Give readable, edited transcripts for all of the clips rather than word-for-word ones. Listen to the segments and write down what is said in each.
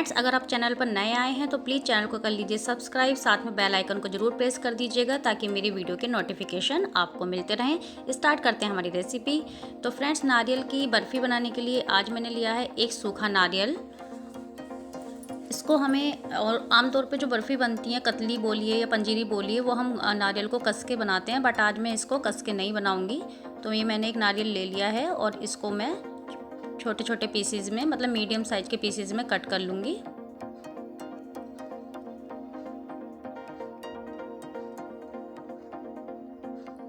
Friends, अगर आप channel पर नए आए हैं तो प्लीज़ चैनल को कर लीजिए सब्सक्राइब, साथ में बेल आइकन को ज़रूर प्रेस कर दीजिएगा ताकि मेरी वीडियो के नोटिफिकेशन आपको मिलते रहें। स्टार्ट करते हैं हमारी रेसिपी। तो फ्रेंड्स, नारियल की बर्फ़ी बनाने के लिए आज मैंने लिया है एक सूखा नारियल। इसको हमें, और आमतौर पे जो बर्फ़ी बनती है, कतली बोलिए या पंजीरी बोलिए, वो हम नारियल को कस के बनाते हैं, बट आज मैं इसको कस के नहीं बनाऊँगी। तो ये मैंने एक नारियल ले लिया है और इसको मैं छोटे छोटे पीसेज में, मतलब मीडियम साइज़ के पीसेज में कट कर लूँगी।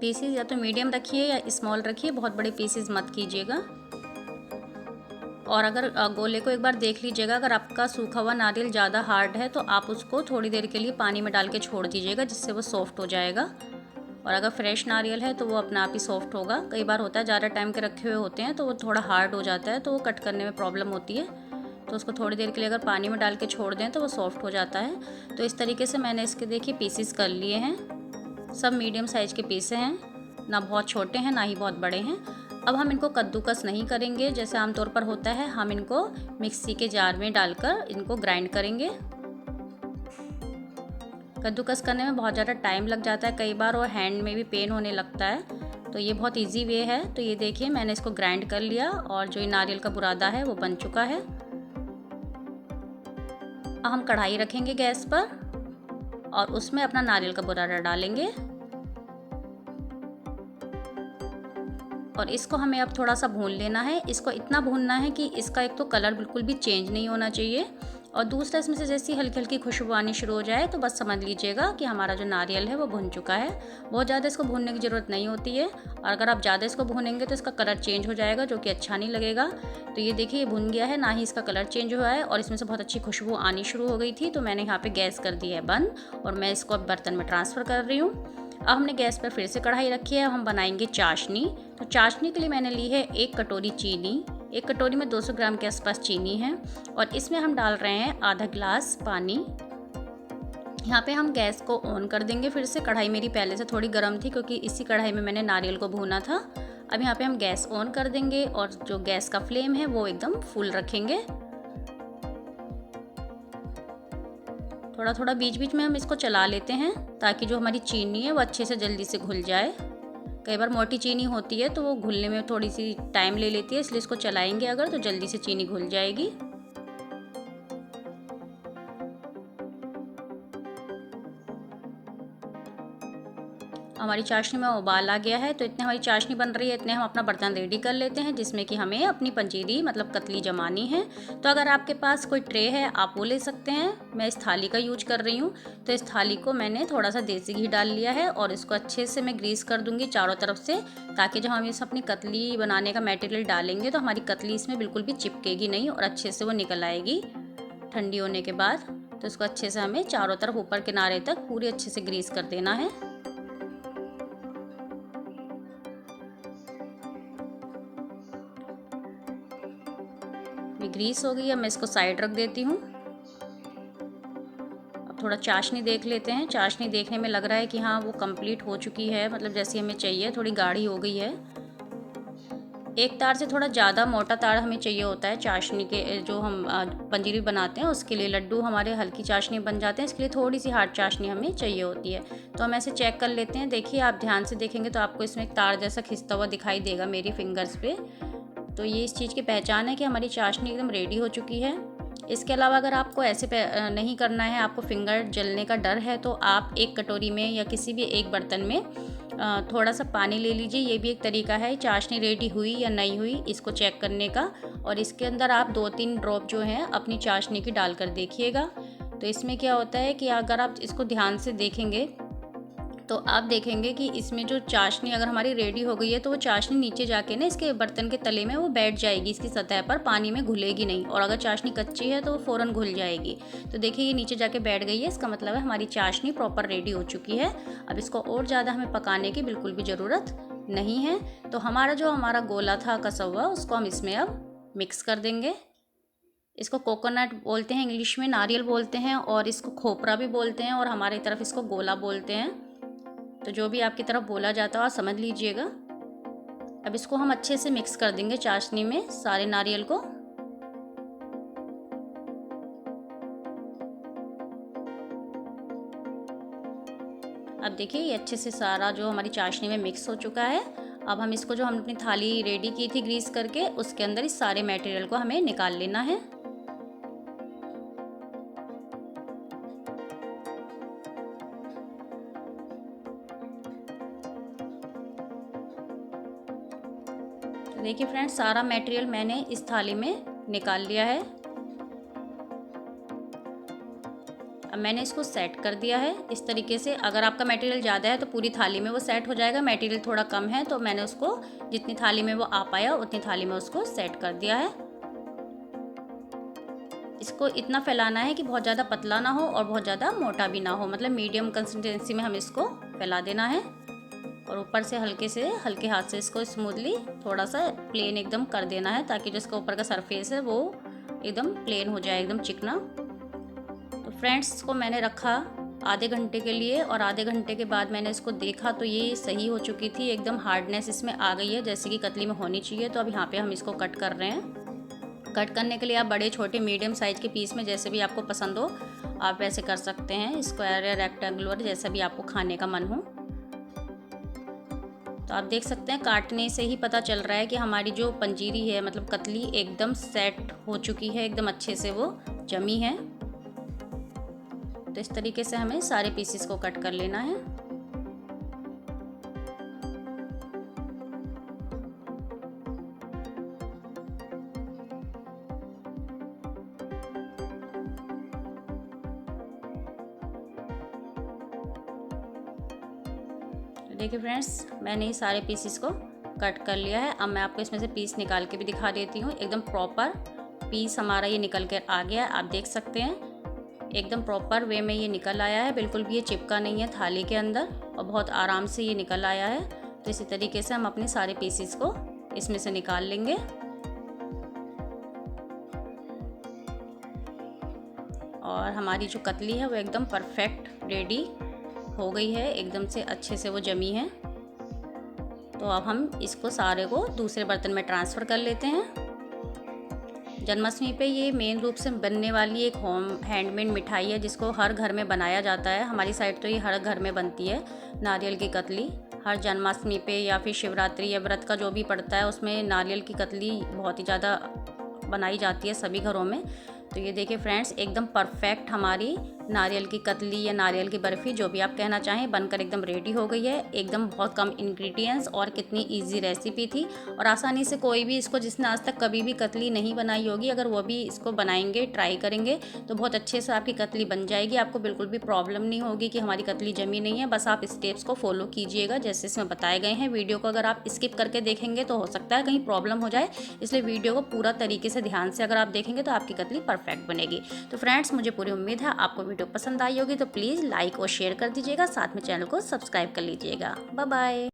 पीसेज या तो मीडियम रखिए या स्मॉल रखिए, बहुत बड़े पीसेज मत कीजिएगा। और अगर गोले को एक बार देख लीजिएगा, अगर आपका सूखा हुआ नारियल ज़्यादा हार्ड है तो आप उसको थोड़ी देर के लिए पानी में डाल के छोड़ दीजिएगा, जिससे वो सॉफ्ट हो जाएगा। और अगर फ्रेश नारियल है तो वो अपने आप ही सॉफ्ट होगा। कई बार होता है ज़्यादा टाइम के रखे हुए होते हैं तो वो थोड़ा हार्ड हो जाता है, तो वो कट करने में प्रॉब्लम होती है। तो उसको थोड़ी देर के लिए अगर पानी में डाल के छोड़ दें तो वो सॉफ्ट हो जाता है। तो इस तरीके से मैंने इसके देखिए पीसेस कर लिए हैं। सब मीडियम साइज़ के पीसे हैं, ना बहुत छोटे हैं ना ही बहुत बड़े हैं। अब हम इनको कद्दूकस नहीं करेंगे जैसे आमतौर पर होता है, हम इनको मिक्सी के जार में डालकर इनको ग्राइंड करेंगे। कद्दूकस करने में बहुत ज़्यादा टाइम लग जाता है कई बार, और हैंड में भी पेन होने लगता है। तो ये बहुत इजी वे है। तो ये देखिए मैंने इसको ग्राइंड कर लिया और जो ये नारियल का बुरादा है वो बन चुका है। अब हम कढ़ाई रखेंगे गैस पर और उसमें अपना नारियल का बुरादा डालेंगे। और इसको हमें अब थोड़ा सा भून लेना है। इसको इतना भूनना है कि इसका एक तो कलर बिल्कुल भी चेंज नहीं होना चाहिए, और दूसरा इसमें से जैसी हल्की हल्की खुशबू आनी शुरू हो जाए तो बस समझ लीजिएगा कि हमारा जो नारियल है वो भुन चुका है। बहुत ज़्यादा इसको भूनने की ज़रूरत नहीं होती है, और अगर आप ज़्यादा इसको भूनेंगे तो इसका कलर चेंज हो जाएगा, जो कि अच्छा नहीं लगेगा। तो ये देखिए ये भुन गया है, ना ही इसका कलर चेंज हुआ है और इसमें से बहुत अच्छी खुशबू आनी शुरू हो गई थी। तो मैंने यहाँ पर गैस कर दी है बंद और मैं इसको अब बर्तन में ट्रांसफ़र कर रही हूँ। अब हमने गैस पर फिर से कढ़ाई रखी है, हम बनाएंगे चाशनी। तो चाशनी के लिए मैंने ली है 1 कटोरी चीनी। 1 कटोरी में 200 ग्राम के आसपास चीनी है, और इसमें हम डाल रहे हैं आधा गिलास पानी। यहाँ पे हम गैस को ऑन कर देंगे। फिर से कढ़ाई मेरी पहले से थोड़ी गर्म थी क्योंकि इसी कढ़ाई में मैंने नारियल को भूना था। अब यहाँ पे हम गैस ऑन कर देंगे और जो गैस का फ्लेम है वो एकदम फुल रखेंगे। थोड़ा थोड़ा बीच बीच में हम इसको चला लेते हैं ताकि जो हमारी चीनी है वो अच्छे से जल्दी से घुल जाए। कई बार मोटी चीनी होती है तो वो घुलने में थोड़ी सी टाइम ले लेती है, इसलिए इसको चलाएंगे अगर तो जल्दी से चीनी घुल जाएगी। हमारी चाशनी में उबाल आ गया है, तो इतने हमारी चाशनी बन रही है, इतने हम अपना बर्तन रेडी कर लेते हैं जिसमें कि हमें अपनी पंजीरी मतलब कतली जमानी है। तो अगर आपके पास कोई ट्रे है आप वो ले सकते हैं। मैं इस थाली का यूज कर रही हूँ। तो इस थाली को मैंने थोड़ा सा देसी घी डाल लिया है और इसको अच्छे से मैं ग्रीस कर दूंगी चारों तरफ से, ताकि जब हम इस अपनी कतली बनाने का मटेरियल डालेंगे तो हमारी कतली इसमें बिल्कुल भी चिपकेगी नहीं और अच्छे से वो निकल आएगी ठंडी होने के बाद। तो इसको अच्छे से हमें चारों तरफ ऊपर किनारे तक पूरी अच्छे से ग्रीस कर देना है। ग्रीस हो गई है, मैं इसको साइड रख देती हूँ। अब थोड़ा चाशनी देख लेते हैं। चाशनी देखने में लग रहा है कि हाँ वो कंप्लीट हो चुकी है, मतलब जैसी हमें चाहिए, थोड़ी गाढ़ी हो गई है। एक तार से थोड़ा ज़्यादा मोटा तार हमें चाहिए होता है चाशनी के, जो हम पंजीरी बनाते हैं उसके लिए। लड्डू हमारे हल्की चाशनी बन जाते हैं, इसके लिए थोड़ी सी हार्ड चाशनी हमें चाहिए होती है। तो हम ऐसे चेक कर लेते हैं। देखिए आप ध्यान से देखेंगे तो आपको इसमें एक तार जैसा खिंचता हुआ दिखाई देगा मेरी फिंगर्स पे। तो ये इस चीज़ की पहचान है कि हमारी चाशनी एकदम रेडी हो चुकी है। इसके अलावा अगर आपको ऐसे नहीं करना है, आपको फिंगर जलने का डर है, तो आप एक कटोरी में या किसी भी एक बर्तन में थोड़ा सा पानी ले लीजिए। ये भी एक तरीका है चाशनी रेडी हुई या नहीं हुई इसको चेक करने का। और इसके अंदर आप 2-3 ड्रॉप जो हैं अपनी चाशनी की डालकर देखिएगा। तो इसमें क्या होता है कि अगर आप इसको ध्यान से देखेंगे तो आप देखेंगे कि इसमें जो चाशनी अगर हमारी रेडी हो गई है तो वो चाशनी नीचे जाके ना इसके बर्तन के तले में वो बैठ जाएगी, इसकी सतह पर पानी में घुलेगी नहीं। और अगर चाशनी कच्ची है तो वो फ़ौरन घुल जाएगी। तो देखिए ये नीचे जाके बैठ गई है, इसका मतलब है हमारी चाशनी प्रॉपर रेडी हो चुकी है। अब इसको और ज़्यादा हमें पकाने की बिल्कुल भी ज़रूरत नहीं है। तो हमारा गोला था कसा हुआ, उसको हम इसमें अब मिक्स कर देंगे। इसको कोकोनट बोलते हैं इंग्लिश में, नारियल बोलते हैं, और इसको खोपरा भी बोलते हैं, और हमारी तरफ इसको गोला बोलते हैं। तो जो भी आपकी तरफ बोला जाता है आप समझ लीजिएगा। अब इसको हम अच्छे से मिक्स कर देंगे चाशनी में सारे नारियल को। अब देखिए ये अच्छे से सारा जो हमारी चाशनी में मिक्स हो चुका है। अब हम इसको जो हम अपनी थाली रेडी की थी ग्रीस करके, उसके अंदर इस सारे मटेरियल को हमें निकाल लेना है। तो देखिए फ्रेंड्स, सारा मटेरियल मैंने इस थाली में निकाल लिया है। अब मैंने इसको सेट कर दिया है इस तरीके से। अगर आपका मटेरियल ज़्यादा है तो पूरी थाली में वो सेट हो जाएगा, मटेरियल थोड़ा कम है तो मैंने उसको जितनी थाली में वो आ पाया उतनी थाली में उसको सेट कर दिया है। इसको इतना फैलाना है कि बहुत ज़्यादा पतला ना हो और बहुत ज़्यादा मोटा भी ना हो, मतलब मीडियम कंसिस्टेंसी में हम इसको फैला देना है। और ऊपर से हल्के हाथ से इसको स्मूथली थोड़ा सा प्लेन एकदम कर देना है, ताकि जो इसका ऊपर का सरफेस है वो एकदम प्लेन हो जाए, एकदम चिकना। तो फ्रेंड्स, इसको मैंने रखा आधे घंटे के लिए, और आधे घंटे के बाद मैंने इसको देखा तो ये सही हो चुकी थी, एकदम हार्डनेस इसमें आ गई है जैसे कि कतली में होनी चाहिए। तो अब यहाँ पे हम इसको कट कर रहे हैं। कट करने के लिए आप बड़े छोटे मीडियम साइज़ के पीस में जैसे भी आपको पसंद हो आप वैसे कर सकते हैं, स्क्वायर या रेक्टेंगुलर जैसा भी आपको खाने का मन हो। तो आप देख सकते हैं काटने से ही पता चल रहा है कि हमारी जो पंजीरी है, मतलब कतली, एकदम सेट हो चुकी है, एकदम अच्छे से वो जमी है। तो इस तरीके से हमें सारे पीसेस को कट कर लेना है। देखिए फ्रेंड्स, मैंने ये सारे पीसेस को कट कर लिया है। अब मैं आपको इसमें से पीस निकाल के भी दिखा देती हूँ। एकदम प्रॉपर पीस हमारा ये निकल कर आ गया है, आप देख सकते हैं एकदम प्रॉपर वे में ये निकल आया है, बिल्कुल भी ये चिपका नहीं है थाली के अंदर और बहुत आराम से ये निकल आया है। तो इसी तरीके से हम अपने सारे पीसेस को इसमें से निकाल लेंगे। और हमारी जो कतली है वो एकदम परफेक्ट रेडी हो गई है, एकदम से अच्छे से वो जमी है। तो अब हम इसको सारे को दूसरे बर्तन में ट्रांसफ़र कर लेते हैं। जन्माष्टमी पे ये मेन रूप से बनने वाली एक होम हैंडमेड मिठाई है जिसको हर घर में बनाया जाता है। हमारी साइड तो ये हर घर में बनती है, नारियल की कतली। हर जन्माष्टमी पे या फिर शिवरात्रि या व्रत का जो भी पड़ता है उसमें नारियल की कतली बहुत ही ज़्यादा बनाई जाती है सभी घरों में। तो ये देखिए फ्रेंड्स, एकदम परफेक्ट हमारी नारियल की कतली या नारियल की बर्फ़ी, जो भी आप कहना चाहें, बनकर एकदम रेडी हो गई है। एकदम बहुत कम इंग्रेडिएंट्स और कितनी इजी रेसिपी थी, और आसानी से कोई भी इसको, जिसने आज तक कभी भी कतली नहीं बनाई होगी, अगर वो भी इसको बनाएंगे, ट्राई करेंगे तो बहुत अच्छे से आपकी कतली बन जाएगी। आपको बिल्कुल भी प्रॉब्लम नहीं होगी कि हमारी कतली जमी नहीं है। बस आप स्टेप्स को फॉलो कीजिएगा जैसे इसमें बताए गए हैं। वीडियो को अगर आप स्किप करके देखेंगे तो हो सकता है कहीं प्रॉब्लम हो जाए, इसलिए वीडियो को पूरा तरीके से ध्यान से अगर आप देखेंगे तो आपकी कतली परफेक्ट बनेगी। तो फ्रेंड्स, मुझे पूरी उम्मीद है आपको वीडियो पसंद आई होगी, तो प्लीज़ लाइक और शेयर कर दीजिएगा, साथ में चैनल को सब्सक्राइब कर लीजिएगा। Bye bye.